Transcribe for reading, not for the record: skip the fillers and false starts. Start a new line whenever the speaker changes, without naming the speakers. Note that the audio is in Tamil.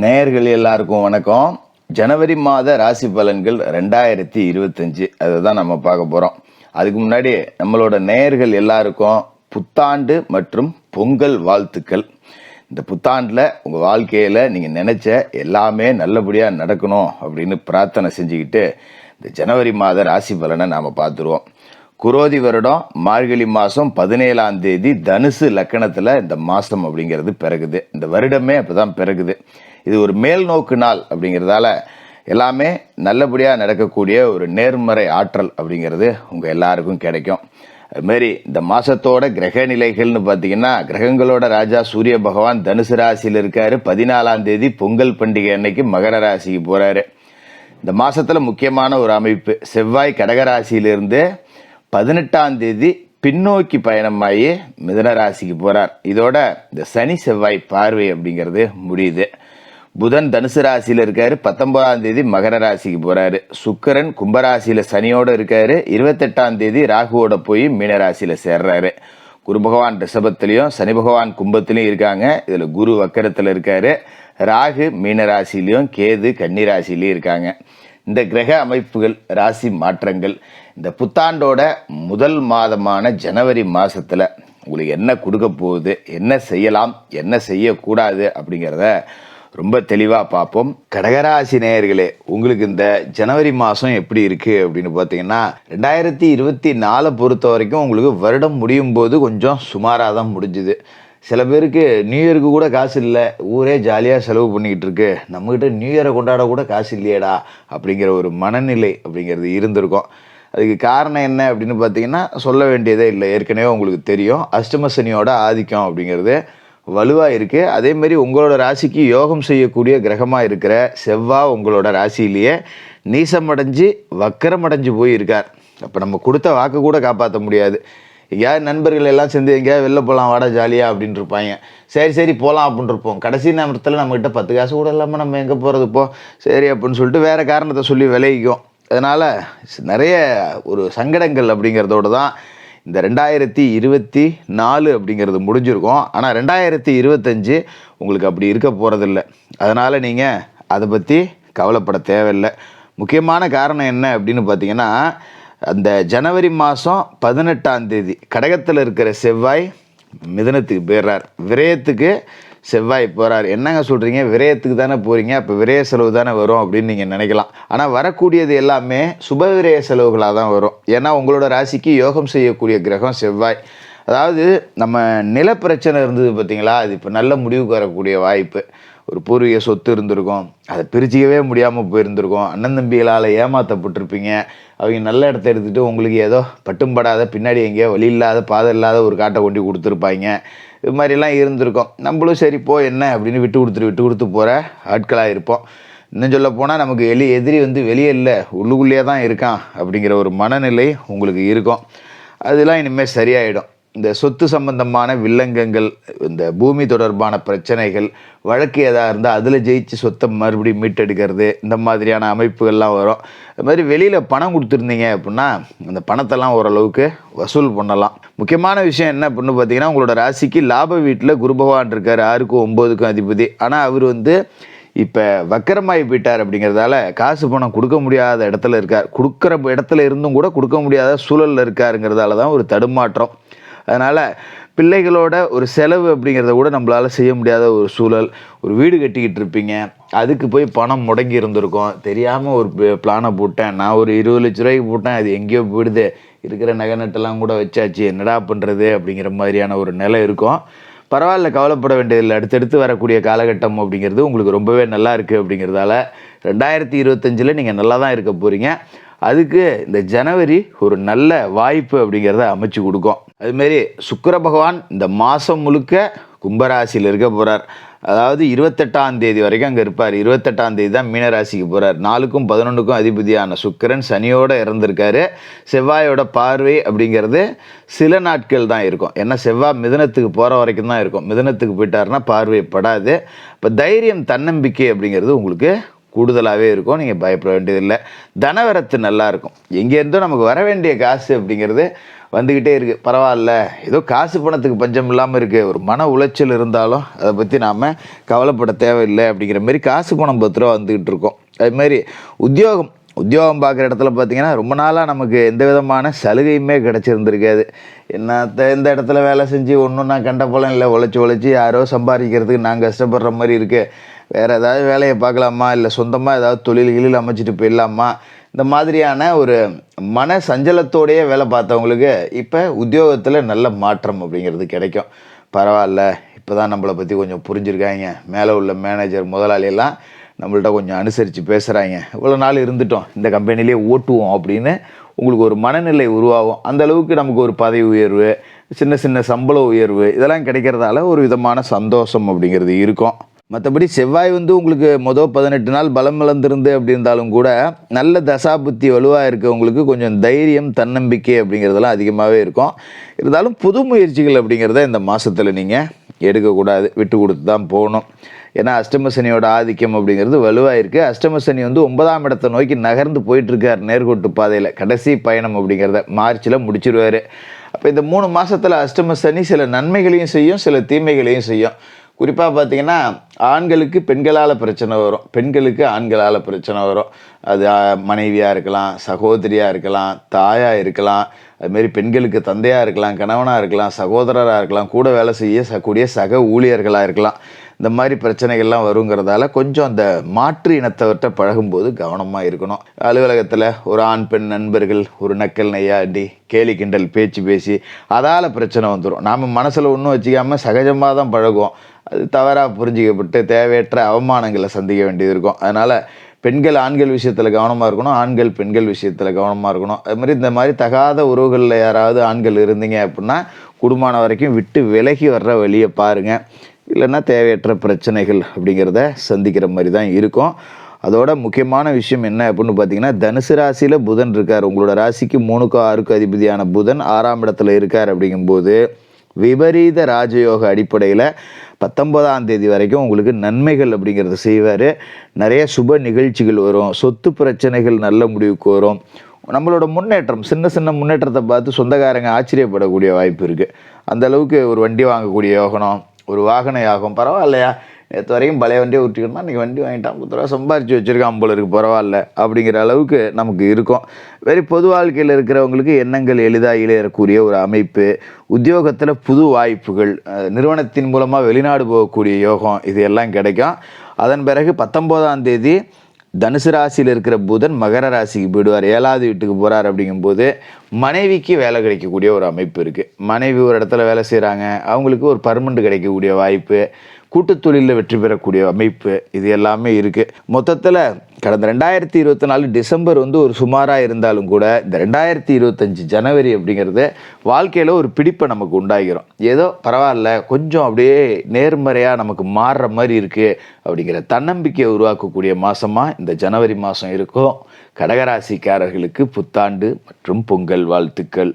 நேயர்கள் எல்லாருக்கும் வணக்கம். ஜனவரி மாத ராசி பலன்கள் 2025 அதுதான் நம்ம பார்க்க போகிறோம். அதுக்கு முன்னாடி நம்மளோட நேயர்கள் எல்லாருக்கும் புத்தாண்டு மற்றும் பொங்கல் வாழ்த்துக்கள். இந்த புத்தாண்டில் உங்கள் வாழ்க்கையில் நீங்கள் நினச்ச எல்லாமே நல்லபடியாக நடக்கணும் அப்படின்னு பிரார்த்தனை செஞ்சுக்கிட்டு இந்த ஜனவரி மாத ராசி பலனை நாம் பார்த்துருவோம். குரோதி வருடம் மார்கழி மாதம் 17ஆம் தேதி தனுசு லக்கணத்தில் இந்த மாதம் அப்படிங்கிறது பிறகுது. இந்த வருடமே அப்போ தான் பிறகுது. இது ஒரு மேல் நோக்கு நாள் அப்படிங்கிறதால எல்லாமே நல்லபடியாக நடக்கக்கூடிய ஒரு நேர்மறை ஆற்றல் அப்படிங்கிறது உங்கள் எல்லாருக்கும் கிடைக்கும். அதுமாரி இந்த மாதத்தோட கிரக நிலைகள்னு பார்த்தீங்கன்னா, கிரகங்களோட ராஜா சூரிய பகவான் தனுசு ராசியில் இருக்கார். 14ஆம் தேதி பொங்கல் பண்டிகை அன்னைக்கு மகர ராசிக்கு போகிறாரு. இந்த மாதத்தில் முக்கியமான ஒரு அமைப்பு, செவ்வாய் கடகராசியிலிருந்து 18ஆம் தேதி பின்னோக்கி பயணமாகி மிதுன ராசிக்கு போகிறார். இதோட இந்த சனி செவ்வாய் பார்வை அப்படிங்கிறது முடியுது. புதன் தனுசு ராசியில் இருக்காரு. 19ஆம் தேதி மகர ராசிக்கு போகிறாரு. சுக்கிரன் கும்பராசியில் சனியோடு இருக்காரு. 28ஆம் தேதி ராகுவோட போய் மீனராசியில் சேர்றாரு. குரு பகவான் ரிஷபத்திலையும் சனி பகவான் கும்பத்திலையும் இருக்காங்க. இதில் குரு வக்கரத்தில் இருக்காரு. ராகு மீனராசிலையும் கேது கன்னிராசிலையும் இருக்காங்க. இந்த கிரக அமைப்புகள், ராசி மாற்றங்கள் இந்த புத்தாண்டோட முதல் மாதமான ஜனவரி மாதத்தில் உங்களுக்கு என்ன கொடுக்க போகுது, என்ன செய்யலாம், என்ன செய்யக்கூடாது அப்படிங்கிறத ரொம்ப தெளிவாக பார்ப்போம். கடகராசி நேயர்களே, உங்களுக்கு இந்த ஜனவரி மாதம் எப்படி இருக்குது அப்படின்னு பார்த்தீங்கன்னா, 2024 பொறுத்த வரைக்கும் உங்களுக்கு வருடம் முடியும் போது கொஞ்சம் சுமாராக தான் முடிஞ்சுது. சில பேருக்கு நியூ இயருக்கு கூட காசு இல்லை, ஊரே ஜாலியாக செலவு பண்ணிக்கிட்டு இருக்கு, நம்மக்கிட்ட நியூ இயரை கொண்டாட கூட காசு இல்லையடா அப்படிங்கிற ஒரு மனநிலை அப்படிங்கிறது இருந்திருக்கும். அதுக்கு காரணம் என்ன அப்படின்னு பார்த்தீங்கன்னா, சொல்ல வேண்டியதே இல்லை, ஏற்கனவே உங்களுக்கு தெரியும். அஷ்டம சனியோட ஆதிக்கம் அப்படிங்கிறது வலுவாக இருக்குது. அதேமாரி உங்களோட ராசிக்கு யோகம் செய்யக்கூடிய கிரகமாக இருக்கிற செவ்வாய் உங்களோட ராசியிலேயே நீசமடைஞ்சு வக்கரமடைஞ்சு போயிருக்கார். அப்போ நம்ம கொடுத்த வாக்கு கூட காப்பாற்ற முடியாது. எங்கேயாவது நண்பர்கள் எல்லாம் சேர்ந்து எங்கேயாவது வெளில போகலாம் வாடா ஜாலியாக அப்படின்ட்டு இருப்பாங்க. சரி போகலாம் அப்படின்ட்டு இருப்போம். கடைசி நேரத்தில் நம்மகிட்ட 10 காசு கூட இல்லாமல் நம்ம எங்கே போகிறது இப்போ சரி அப்படின்னு சொல்லிட்டு வேறு காரணத்தை சொல்லி விளைவிக்கும். அதனால் நிறைய ஒரு சங்கடங்கள் அப்படிங்கிறதோடு தான் இந்த 2024 அப்படிங்கிறது முடிஞ்சிருக்கும். ஆனால் 2025 உங்களுக்கு அப்படி இருக்க போகிறதில்ல. அதனால் நீங்கள் அதை பற்றி கவலைப்பட தேவையில்லை. முக்கியமான காரணம் என்ன அப்படின்னு பார்த்தீங்கன்னா, அந்த ஜனவரி மாதம் 18ஆம் தேதி கடகத்தில் இருக்கிற செவ்வாய் மிதுனத்துக்கு போயிடுறார். விரயத்துக்கு செவ்வாய் போகிறார். என்னங்க சொல்கிறீங்க, விரயத்துக்கு தானே போகிறீங்க, அப்போ விரய செலவு தானே வரும் அப்படின்னு நீங்கள் நினைக்கலாம். ஆனால் வரக்கூடியது எல்லாமே சுப விரய செலவுகளாக தான் வரும். ஏன்னா உங்களோட ராசிக்கு யோகம் செய்யக்கூடிய கிரகம் செவ்வாய். அதாவது நம்ம நில பிரச்சனை இருந்தது பார்த்தீங்களா, அது இப்போ நல்ல முடிவுக்கு வரக்கூடிய வாய்ப்பு. ஒரு பூர்வீக சொத்து இருந்திருக்கும், அதை பிரிச்சிக்கவே முடியாமல் போயிருந்திருக்கும். அண்ணன் தம்பிகளால் ஏமாற்றப்பட்டிருப்பீங்க. அவங்க நல்ல இடத்த எடுத்துகிட்டு உங்களுக்கு ஏதோ பட்டும்படாத பின்னாடி எங்கேயோ வழி இல்லாத பாதை இல்லாத ஒரு காட்டை கொண்டு கொடுத்துருப்பாங்க. இது மாதிரிலாம் இருந்திருக்கும். நம்மளும் சரி போ என்ன அப்படின்னு விட்டு கொடுத்து போகிற ஆட்களாக இருப்போம். இன்னும் சொல்ல போனால் நமக்கு எதிரி வெளியே இல்லை, உள்ளுக்குள்ளேயே தான் இருக்கான் அப்படிங்கிற ஒரு மனநிலை உங்களுக்கு இருக்கும். அதெல்லாம் இனிமேல் சரியாயிடும். இந்த சொத்து சம்பந்தமான வில்லங்கங்கள், இந்த பூமி தொடர்பான பிரச்சனைகள், வழக்கு எதாக இருந்தால் அதில் ஜெயிச்சு சொத்தை மறுபடியும் மீட்டெடுக்கிறது, இந்த மாதிரியான அமைப்புகள்லாம் வரும். அது மாதிரி வெளியில் பணம் கொடுத்துருந்தீங்க அப்படின்னா அந்த பணத்தெல்லாம் ஓரளவுக்கு வசூல் பண்ணலாம். முக்கியமான விஷயம் என்ன அப்படின்னு பார்த்தீங்கன்னா, உங்களோட ராசிக்கு லாப வீட்டில் குரு பகவான் இருக்கார், 6க்கும் 9க்கும் அதிபதி. ஆனால் அவர் இப்போ வக்கரமாகி போயிட்டார். அப்படிங்கிறதால காசு பணம் கொடுக்க முடியாத இடத்துல இருக்கார். கொடுக்குற இடத்துல இருந்தும் கூட கொடுக்க முடியாத சூழலில் இருக்காருங்கிறதால தான் ஒரு தடுமாற்றம். அதனால் பிள்ளைகளோட ஒரு செலவு அப்படிங்கிறத கூட நம்மளால் செய்ய முடியாத ஒரு சூழல். ஒரு வீடு கட்டிக்கிட்டு இருப்பீங்க, அதுக்கு போய் பணம் முடங்கி இருந்திருக்கும். தெரியாமல் ஒரு பிளானை போட்டேன், நான் ஒரு 20 லட்ச ரூபாய்க்கு போட்டேன், அது எங்கேயோ போயிடுது, இருக்கிற நகை நட்டெல்லாம் கூட வச்சாச்சு, என்னடா பண்ணுறது அப்படிங்கிற மாதிரியான ஒரு நிலை இருக்கும். பரவாயில்ல, கவலைப்பட வேண்டியதில்லை. அடுத்தடுத்து வரக்கூடிய காலகட்டம் அப்படிங்கிறது உங்களுக்கு ரொம்பவே நல்லா இருக்குது. அப்படிங்கிறதால 2025 நீங்கள் நல்லா தான் இருக்க போகிறீங்க. அதுக்கு இந்த ஜனவரி ஒரு நல்ல வாய்ப்பு அப்படிங்கிறத அமைச்சு கொடுக்கும். அதுமாரி சுக்கிர பகவான் இந்த மாதம் முழுக்க கும்பராசியில் இருக்க போகிறார். அதாவது 28ஆம் தேதி வரைக்கும் அங்கே இருப்பார். 28ஆம் தேதி தான் மீனராசிக்கு போகிறார். 4க்கும் 11க்கும் அதிபதியான சுக்கிரன் சனியோடு இறந்துருக்காரு. செவ்வாயோட பார்வை அப்படிங்கிறது சில நாட்கள் தான் இருக்கும். ஏன்னா செவ்வாய் மிதுனத்துக்கு போகிற வரைக்கும் தான் இருக்கும். மிதுனத்துக்கு போயிட்டாருன்னா பார்வை படாது. இப்போ தைரியம், தன்னம்பிக்கை அப்படிங்கிறது உங்களுக்கு கூடுதலாகவே இருக்கும். நீங்கள் பயப்பட வேண்டியதில்லை. தனவரத்து நல்லாயிருக்கும். எங்கேருந்தோ நமக்கு வர வேண்டிய காசு அப்படிங்கிறது வந்துக்கிட்டே இருக்குது. பரவாயில்ல, ஏதோ காசு பணத்துக்கு பஞ்சம் இல்லாமல் இருக்குது. ஒரு மன உளைச்சல் இருந்தாலும் அதை பற்றி நாம் கவலைப்பட தேவையில்லை அப்படிங்கிற மாதிரி காசு பணம் பத்திரம் வந்துக்கிட்டு இருக்கோம். அதுமாரி உத்தியோகம் பார்க்குற இடத்துல பார்த்திங்கன்னா ரொம்ப நாளாக நமக்கு எந்த விதமான சலுகையுமே கிடச்சிருந்துருக்காது. இந்த இடத்துல வேலை செஞ்சு ஒன்றும் நான் கண்ட போல இல்லை, உழைச்சி யாரோ சம்பாதிக்கிறதுக்கு நான் கஷ்டப்படுற மாதிரி இருக்குது. வேறு ஏதாவது வேலையை பார்க்கலாமா, இல்லை சொந்தமாக ஏதாவது தொழில்களில் அமைச்சிட்டு போயிடலாமா, இந்த மாதிரியான ஒரு மன சஞ்சலத்தோடையே வேலை பார்த்தவங்களுக்கு இப்போ உத்தியோகத்தில் நல்ல மாற்றம் அப்படிங்கிறது கிடைக்கும். பரவாயில்ல, இப்போ தான் நம்மளை பற்றி கொஞ்சம் புரிஞ்சுருக்காங்க, மேலே உள்ள மேனேஜர் முதலாளியெல்லாம் நம்மள்ட்ட கொஞ்சம் அனுசரித்து பேசுகிறாங்க, இவ்வளோ நாள் இருந்துட்டோம் இந்த கம்பெனிலே ஓட்டுவோம் அப்படின்னு உங்களுக்கு ஒரு மனநிலை உருவாகும். அந்த அளவுக்கு நமக்கு ஒரு பதவி உயர்வு, சின்ன சம்பள உயர்வு இதெல்லாம் கிடைக்கிறதால ஒரு விதமான சந்தோஷம் அப்படிங்கிறது இருக்கும். மற்றபடி செவ்வாய் உங்களுக்கு மொதல் 18 நாள் பலம் இழந்திருந்து அப்படி இருந்தாலும் கூட நல்ல தசாபுத்தி வலுவாக இருக்கவங்களுக்கு கொஞ்சம் தைரியம், தன்னம்பிக்கை அப்படிங்கிறதெல்லாம் அதிகமாகவே இருக்கும். இருந்தாலும் புது முயற்சிகள் அப்படிங்கிறத இந்த மாதத்தில் நீங்கள் எடுக்கக்கூடாது, விட்டு கொடுத்து தான் போகணும். ஏன்னா அஷ்டமசனியோட ஆதிக்கம் அப்படிங்கிறது வலுவாக இருக்குது. அஷ்டமசனி 9ஆம் இடத்தை நோக்கி நகர்ந்து போயிட்டுருக்கார் நேர்கோட்டு பாதையில். கடைசி பயணம் அப்படிங்கிறத மார்ச்சில் முடிச்சிருவார். அப்போ இந்த 3 மாதத்தில் அஷ்டமசனி சில நன்மைகளையும் செய்யும், சில தீமைகளையும் செய்யும். குறிப்பாக பார்த்திங்கன்னா ஆண்களுக்கு பெண்களால் பிரச்சனை வரும், பெண்களுக்கு ஆண்களால் பிரச்சனை வரும். அது மனைவியாக இருக்கலாம், சகோதரியாக இருக்கலாம், தாயாக இருக்கலாம், அதுமாரி பெண்களுக்கு தந்தையாக இருக்கலாம், கணவனாக இருக்கலாம், சகோதரராக இருக்கலாம், கூட வேலை செய்யக்கூடிய சக ஊழியர்களாக இருக்கலாம். இந்த மாதிரி பிரச்சனைகள்லாம் வருங்கிறதால கொஞ்சம் அந்த மாற்று இனத்தவர்கிட்ட பழகும்போது கவனமாக இருக்கணும். அலுவலகத்தில் ஒரு ஆண் பெண் நண்பர்கள் ஒரு நக்கல் நையாடி கேலி கிண்டல் பேச்சு பேசி அதால் பிரச்சனை வந்துடும். நாம் மனசில் ஒன்றும் வச்சுக்காமல் சகஜமாக தான் பழகுவோம். அது தவறாக புரிஞ்சிக்கப்பட்டு தேவையற்ற அவமானங்களை சந்திக்க வேண்டியது இருக்கும். அதனால் பெண்கள் ஆண்கள் விஷயத்தில் கவனமாக இருக்கணும், ஆண்கள் பெண்கள் விஷயத்தில் கவனமாக இருக்கணும். அது மாதிரி இந்த மாதிரி தகாத உறவுகளில் யாராவது ஆண்கள் இருந்தீங்க அப்படின்னா குடும்பமான வரைக்கும் விட்டு விலகி வர்ற வழியை பாருங்கள். இல்லைன்னா தேவையற்ற பிரச்சனைகள் அப்படிங்கிறத சந்திக்கிற மாதிரி தான் இருக்கும். அதோட முக்கியமான விஷயம் என்ன அப்படின்னு பார்த்தீங்கன்னா, தனுசு ராசியில் புதன் இருக்கார். உங்களோட ராசிக்கு 3க்கும் 6க்கும் அதிபதியான புதன் 6ஆம் இடத்துல இருக்கார். அப்படிங்கும்போது விபரீத ராஜயோக அடிப்படையில் 19ஆம் தேதி வரைக்கும் உங்களுக்கு நன்மைகள் அப்படிங்கிறத செய்வார். நிறைய சுப நிகழ்ச்சிகள் வரும், சொத்து பிரச்சனைகள் நல்ல முடிவுக்கு வரும். நம்மளோட முன்னேற்றம், சின்ன முன்னேற்றத்தை பார்த்து சொந்தக்காரங்க ஆச்சரியப்படக்கூடிய வாய்ப்பு இருக்குது. அந்த அளவுக்கு ஒரு வண்டி வாங்கக்கூடிய யோகனம், ஒரு வாகன யோகம். பரவாயில்லையா, நேற்று வரைக்கும் பழைய வண்டியை விட்டுக்கிட்டோம்னா இன்றைக்கி வண்டி வாங்கிட்டான், 10 ரூபா சம்பாரித்து வச்சுருக்கான் போல இருக்குது, பரவாயில்ல அப்படிங்கிற அளவுக்கு நமக்கு இருக்கும். வெறும் பொது வாழ்க்கையில் இருக்கிறவங்களுக்கு எண்ணங்கள் எளிதாக இளையறக்கூடிய ஒரு அமைப்பு, உத்தியோகத்தில் புது வாய்ப்புகள், நிறுவனத்தின் மூலமாக வெளிநாடு போகக்கூடிய யோகம், இது எல்லாம் கிடைக்கும். அதன் பிறகு 19ஆம் தேதி தனுசு ராசியில் இருக்கிற புதன் மகர ராசிக்கு போயிடுவார், 7வது வீட்டுக்கு போகிறார். அப்படிங்கும்போது மனைவிக்கு வேலை கிடைக்கக்கூடிய ஒரு அமைப்பு இருக்குது. மனைவி ஒரு இடத்துல வேலை செய்கிறாங்க, அவங்களுக்கு ஒரு பர்மனெண்ட் கிடைக்கக்கூடிய வாய்ப்பு, கூட்டுத் தொழிலில் வெற்றி பெறக்கூடிய அமைப்பு, இது எல்லாமே இருக்குது. மொத்தத்தில் கடந்த 2024 டிசம்பர் ஒரு சுமாராக இருந்தாலும் கூட இந்த 2025 ஜனவரி அப்படிங்கிறது வாழ்க்கையில் ஒரு பிடிப்பை நமக்கு உண்டாகிரும். ஏதோ பரவாயில்ல, கொஞ்சம் அப்படியே நேர்மறையாக நமக்கு மாறுற மாதிரி இருக்குது அப்படிங்கிற தன்னம்பிக்கையை உருவாக்கக்கூடிய மாதமாக இந்த ஜனவரி மாதம் இருக்கும். கடகராசிக்காரர்களுக்கு புத்தாண்டு மற்றும் பொங்கல் வாழ்த்துக்கள்.